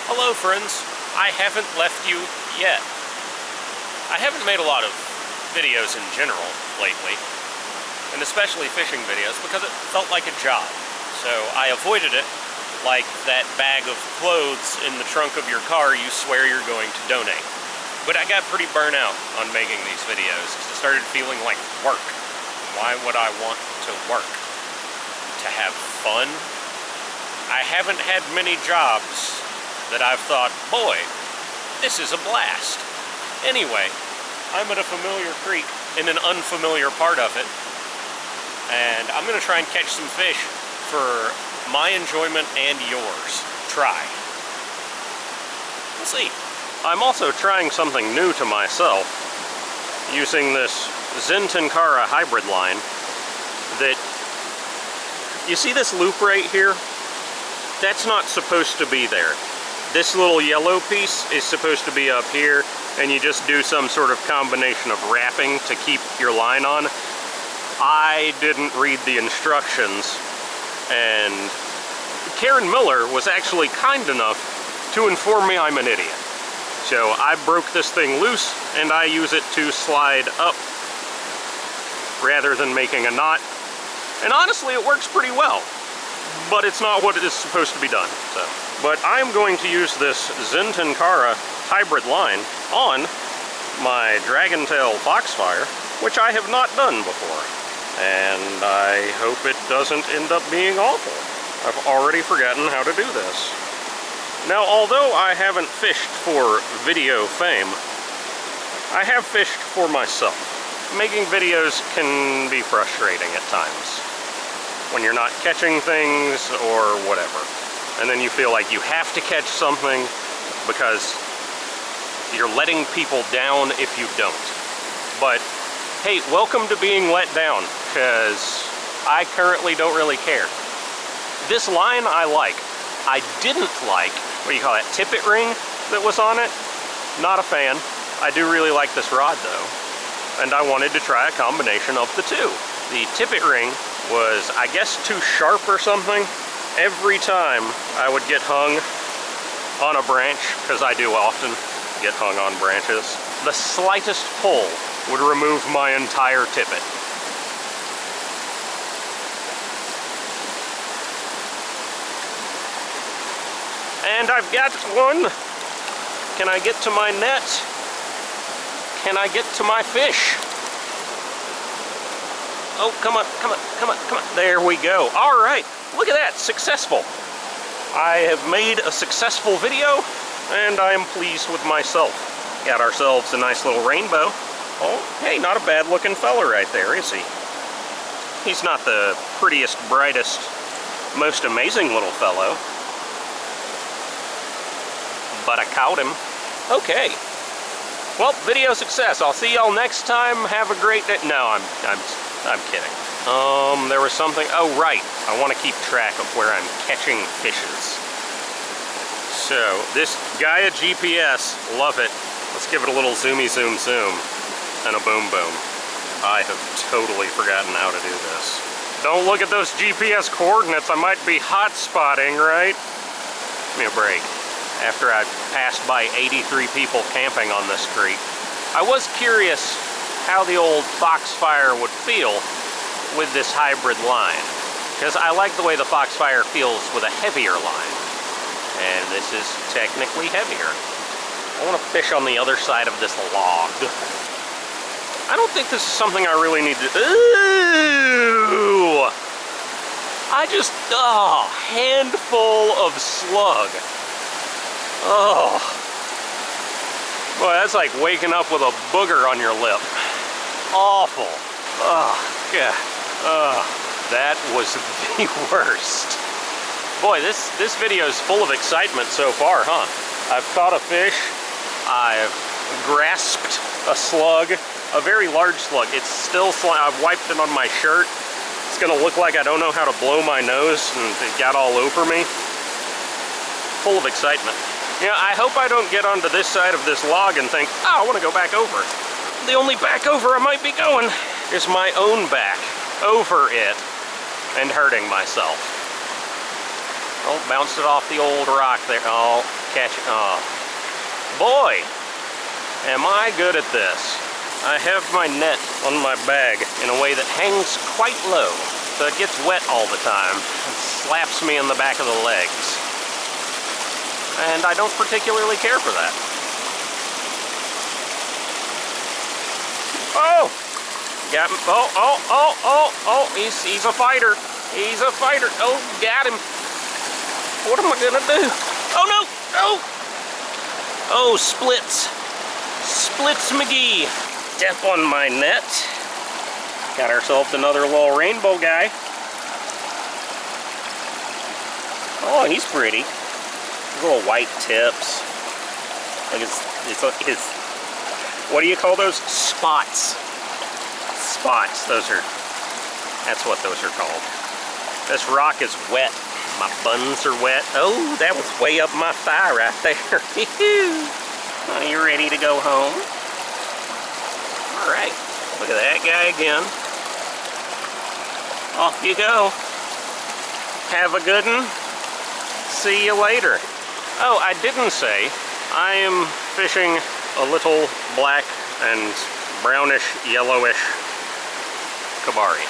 Hello friends, I haven't left you yet. I haven't made a lot of videos in general lately, and especially fishing videos, because it felt like a job. So I avoided it like that bag of clothes in the trunk of your car you swear you're going to donate. But I got pretty burnt out on making these videos because it started feeling like work. Why would I want to work? To have fun? I haven't had many jobs that I've thought, boy, this is a blast. Anyway, I'm at a familiar creek in an unfamiliar part of it, and I'm gonna try and catch some fish for my enjoyment and yours. Try. We'll see. I'm also trying something new to myself, using this Tenkara hybrid line that, you see this loop right here? That's not supposed to be there. This little yellow piece is supposed to be up here, and you just do some sort of combination of wrapping to keep your line on. I didn't read the instructions, and Karen Miller was actually kind enough to inform me I'm an idiot. So I broke this thing loose, and I use it to slide up rather than making a knot. And honestly, it works pretty well, but it's not what it is supposed to be done. But I'm going to use this Tenkara hybrid line on my Dragontail Foxfire, which I have not done before. And I hope it doesn't end up being awful. I've already forgotten how to do this. Now, although I haven't fished for video fame, I have fished for myself. Making videos can be frustrating at times, when you're not catching things or whatever. And then you feel like you have to catch something because you're letting people down if you don't. But hey, welcome to being let down, because I currently don't really care. This line I like. I didn't like, what do you call that, tippet ring that was on it? Not a fan. I do really like this rod though, and I wanted to try a combination of the two. The tippet ring was, I guess, too sharp or something. Every time I would get hung on a branch, because I do often get hung on branches, the slightest pull would remove my entire tippet. And I've got one. Can I get to my net? Can I get to my fish? Oh, come on, come on, come on, come on. There we go. All right, look at that, successful. I have made a successful video, and I am pleased with myself. Got ourselves a nice little rainbow. Oh, hey, not a bad looking fella right there, is he? He's not the prettiest, brightest, most amazing little fellow, but I caught him. Okay. Well, video success. I'll see y'all next time. Have a great day. No, I'm kidding. There was something. Oh, right. I want to keep track of where I'm catching fishes. So, this Gaia GPS, love it. Let's give it a little zoomy zoom zoom and a boom boom. I have totally forgotten how to do this. Don't look at those GPS coordinates. I might be hot spotting, right? Give me a break. After I passed by 83 people camping on this creek, I was curious how the old Foxfire would feel with this hybrid line, because I like the way the Foxfire feels with a heavier line, and this is technically heavier. I want to fish on the other side of this log. I don't think this is something I really need to... Ooh! I just... Oh, handful of slug. Oh, boy, that's like waking up with a booger on your lip. Awful. Oh, yeah. That was the worst. Boy, this video is full of excitement so far, huh? I've caught a fish. I've grasped a slug, a very large slug. It's still I've wiped it on my shirt. It's gonna look like I don't know how to blow my nose and it got all over me. Full of excitement. Yeah, I hope I don't get onto this side of this log and think, oh, I want to go back over. The only back over I might be going is my own back over it and hurting myself. Oh, bounced it off the old rock there. Oh, catching. Oh, boy, am I good at this. I have my net on my bag in a way that hangs quite low, so it gets wet all the time and slaps me in the back of the legs. And I don't particularly care for that. Oh! Got him. Oh, he's a fighter. He's a fighter. Oh, got him. What am I gonna do? Oh no! Oh! Oh, splits. Splits McGee. Step on my net. Got ourselves another little rainbow guy. Oh, he's pretty. Little white tips. Like his what do you call those? Spots. Spots. That's what those are called. This rock is wet. My buns are wet. Oh, that was way up my thigh right there. Are you ready to go home? All right. Look at that guy again. Off you go. Have a good one. See you later. Oh, I didn't say I am fishing a little black and brownish, yellowish kabari.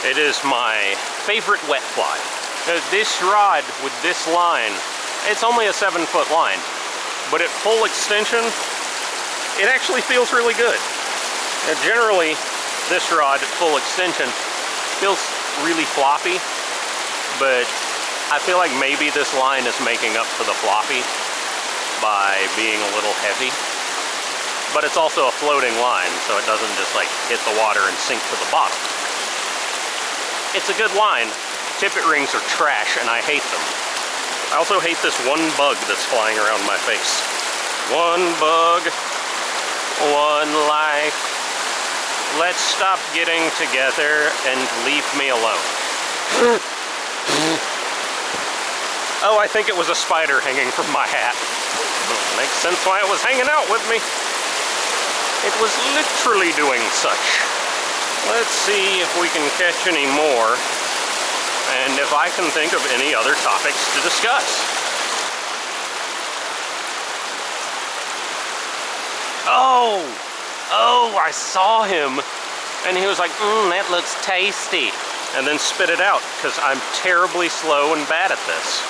It is my favorite wet fly. Now, this rod with this line, it's only a 7-foot line, but at full extension, it actually feels really good. Now, generally, this rod at full extension feels really floppy, but I feel like maybe this line is making up for the floppy by being a little heavy. But it's also a floating line, so it doesn't just like hit the water and sink to the bottom. It's a good line. Tippet rings are trash and I hate them. I also hate this one bug that's flying around my face. One bug, one life. Let's stop getting together and leave me alone. Oh, I think it was a spider hanging from my hat. Makes sense why it was hanging out with me. It was literally doing such. Let's see if we can catch any more, and if I can think of any other topics to discuss. Oh, I saw him, and he was like, that looks tasty, and then spit it out, because I'm terribly slow and bad at this.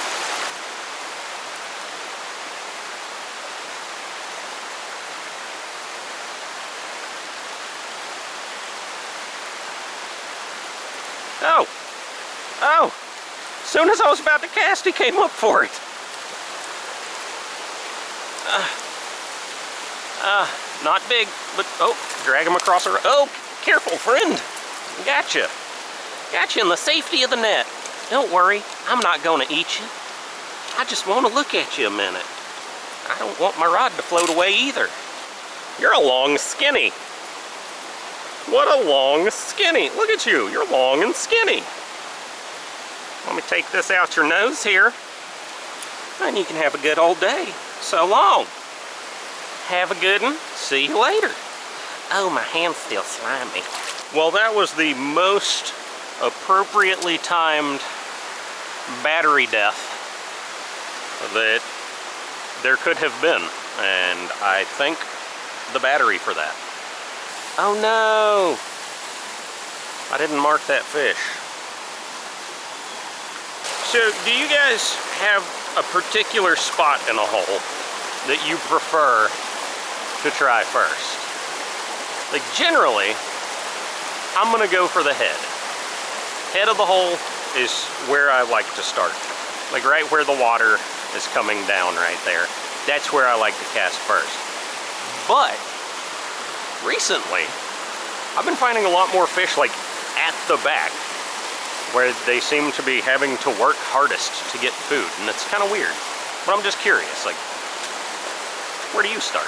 Oh, as soon as I was about to cast, he came up for it. Not big, but, oh, drag him across the road. Oh, careful, friend. Gotcha. Gotcha in the safety of the net. Don't worry, I'm not going to eat you. I just want to look at you a minute. I don't want my rod to float away either. You're a long skinny. What a long skinny. Look at you, you're long and skinny. Let me take this out your nose here, and you can have a good old day. So long. Have a good one. See you later. Oh, my hand's still slimy. Well, that was the most appropriately timed battery death that there could have been, and I thank the battery for that. Oh no! I didn't mark that fish. So, do you guys have a particular spot in a hole that you prefer to try first? Like, generally, I'm gonna go for the head. Head of the hole is where I like to start. Like, right where the water is coming down right there. That's where I like to cast first. But recently, I've been finding a lot more fish like at the back, where they seem to be having to work hardest to get food, and it's kind of weird. But I'm just curious, like, where do you start?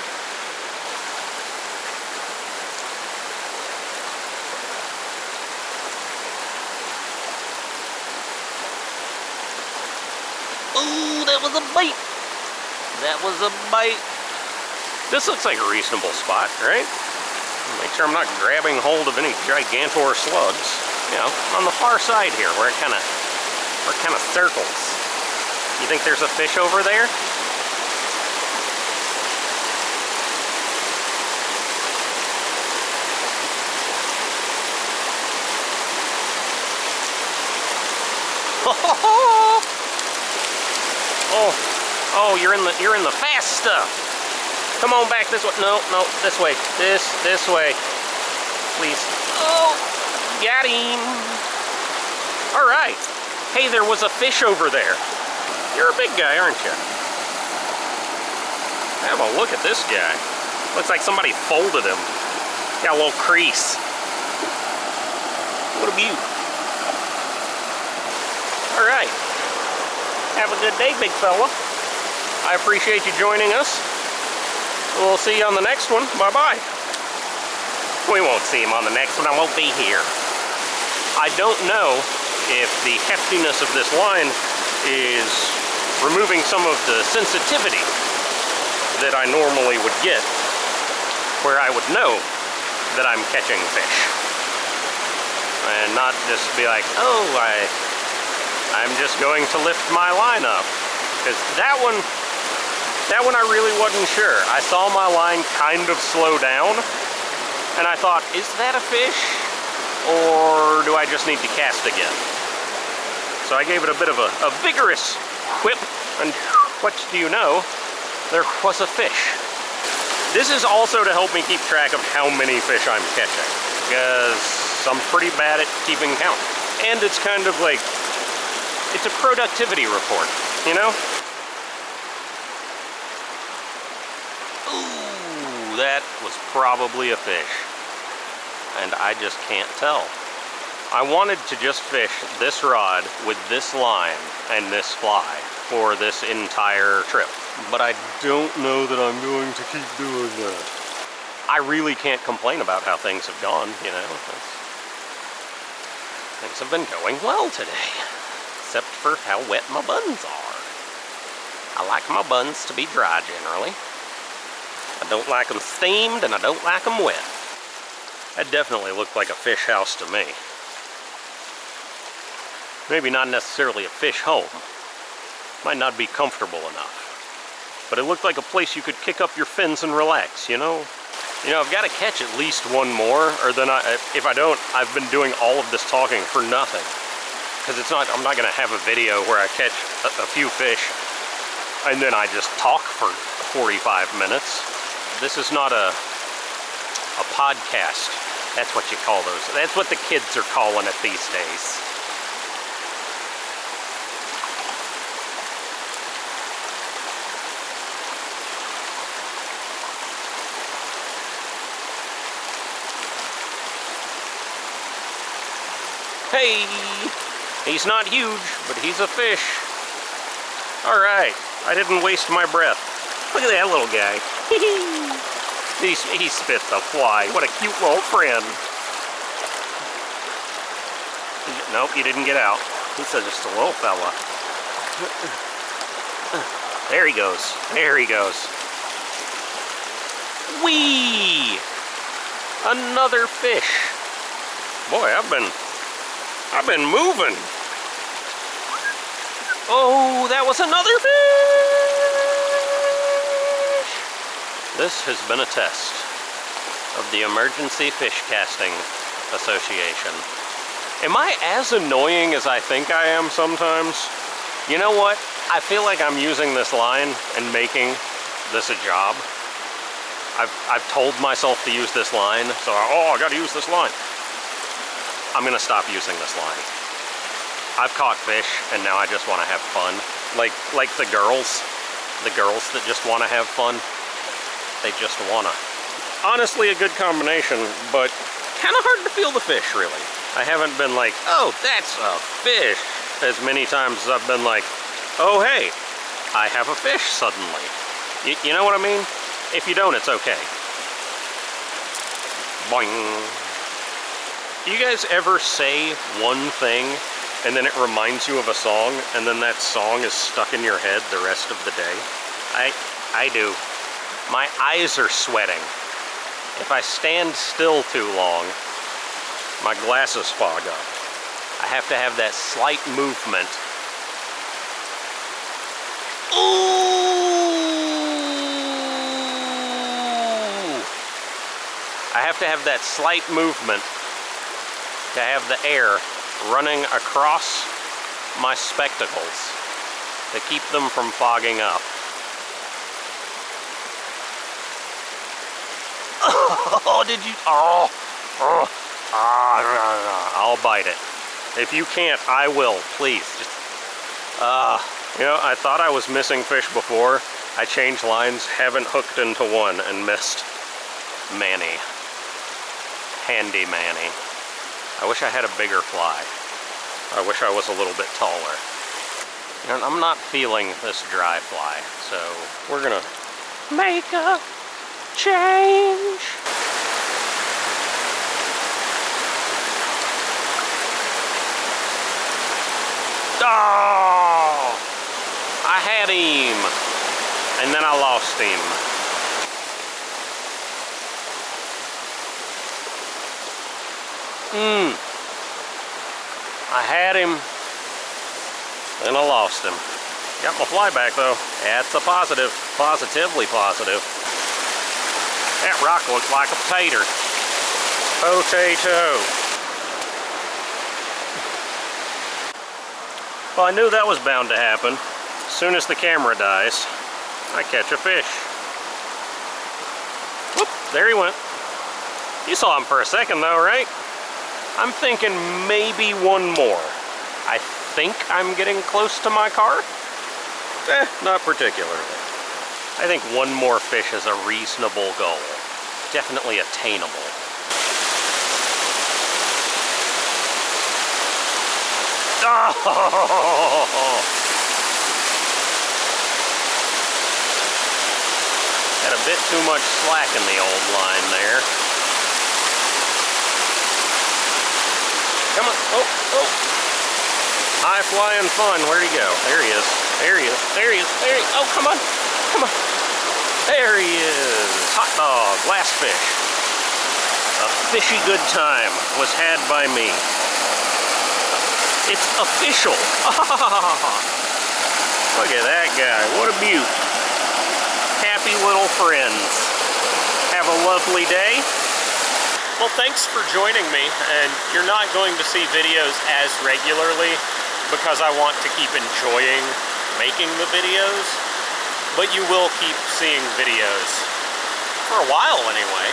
Ooh, that was a bite. That was a bite. This looks like a reasonable spot, right? Make sure I'm not grabbing hold of any gigantor slugs. You know, on the far side here, where it kind of circles. You think there's a fish over there? you're in the fast stuff. Come on back this way. No, this way. This way. Please. Oh, got him. All right. Hey, there was a fish over there. You're a big guy, aren't you? Have a look at this guy. Looks like somebody folded him. Got a little crease. What a beaut. All right. Have a good day, big fella. I appreciate you joining us. We'll see you on the next one. Bye-bye. We won't see him on the next one. I won't be here. I don't know if the heftiness of this line is removing some of the sensitivity that I normally would get, where I would know that I'm catching fish. And not just be like, oh, I'm just going to lift my line up. Because that one I really wasn't sure. I saw my line kind of slow down, and I thought, is that a fish? Or do I just need to cast again? So I gave it a bit of a vigorous whip, and what do you know? There was a fish. This is also to help me keep track of how many fish I'm catching, because I'm pretty bad at keeping count. And it's kind of like, it's a productivity report, you know? Ooh, that was probably a fish. And I just can't tell. I wanted to just fish this rod with this line and this fly for this entire trip. But I don't know that I'm going to keep doing that. I really can't complain about how things have gone, you know. Things have been going well today, except for how wet my buns are. I like my buns to be dry generally. I don't like them steamed, and I don't like them wet. That definitely looked like a fish house to me. Maybe not necessarily a fish home. Might not be comfortable enough. But it looked like a place you could kick up your fins and relax, you know? You know, I've got to catch at least one more, or then if I don't, I've been doing all of this talking for nothing. Because I'm not going to have a video where I catch a few fish, and then I just talk for 45 minutes. This is not a podcast. That's what you call those. That's what the kids are calling it these days. Hey, he's not huge, but he's a fish. All right, I didn't waste my breath. Look at that little guy. He spit the fly. What a cute little friend. Nope, he didn't get out. He's just a little fella. There he goes. There he goes. Whee! Another fish. Boy, I've been moving. Oh, that was another fish! This has been a test of the Emergency Fish Casting Association. Am I as annoying as I think I am sometimes? You know what? I feel like I'm using this line and making this a job. I've told myself to use this line, so I gotta use this line. I'm gonna stop using this line. I've caught fish, and now I just want to have fun. Like the girls that just want to have fun. They just wanna. Honestly, a good combination, but kind of hard to feel the fish, really. I haven't been like, oh, that's a fish, as many times as I've been like, oh, hey, I have a fish suddenly. You know what I mean? If you don't, it's okay. Boing. Do you guys ever say one thing and then it reminds you of a song, and then that song is stuck in your head the rest of the day? I do. My eyes are sweating. If I stand still too long, my glasses fog up. I have to have that slight movement. Ooh! I have to have that slight movement to have the air running across my spectacles to keep them from fogging up. Oh, did you? Oh, I'll bite it. If you can't, I will. Please, just. You know, I thought I was missing fish before. I changed lines, haven't hooked into one, and missed Manny. Handy Manny. I wish I had a bigger fly. I wish I was a little bit taller. And I'm not feeling this dry fly, so we're gonna make a change. Oh! I had him, and then I lost him. I had him, and I lost him. Got my fly back though. That's a positive. Positively positive. That rock looks like a potato. Potato. Well, I knew that was bound to happen. As soon as the camera dies, I catch a fish. Whoop, there he went. You saw him for a second though, right? I'm thinking maybe one more. I think I'm getting close to my car. Not particularly. I think one more fish is a reasonable goal. Definitely attainable. Oh! Had a bit too much slack in the old line there. Come on. Oh, oh. High flying fun. Where'd he go? There he is. There he is. There he is. There he is. Oh, come on. Come on. There he is. Hot dog. Last fish. A fishy good time was had by me. It's official. Look at that guy. What a beaut. Happy little friends. Have a lovely day. Well, thanks for joining me. And you're not going to see videos as regularly because I want to keep enjoying making the videos. But you will keep seeing videos. For a while, anyway.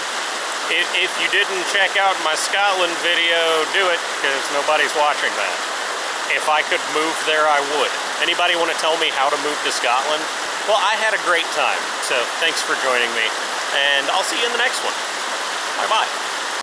If you didn't check out my Scotland video, do it, because nobody's watching that. If I could move there, I would. Anybody want to tell me how to move to Scotland? Well, I had a great time, so thanks for joining me, and I'll see you in the next one. Bye-bye.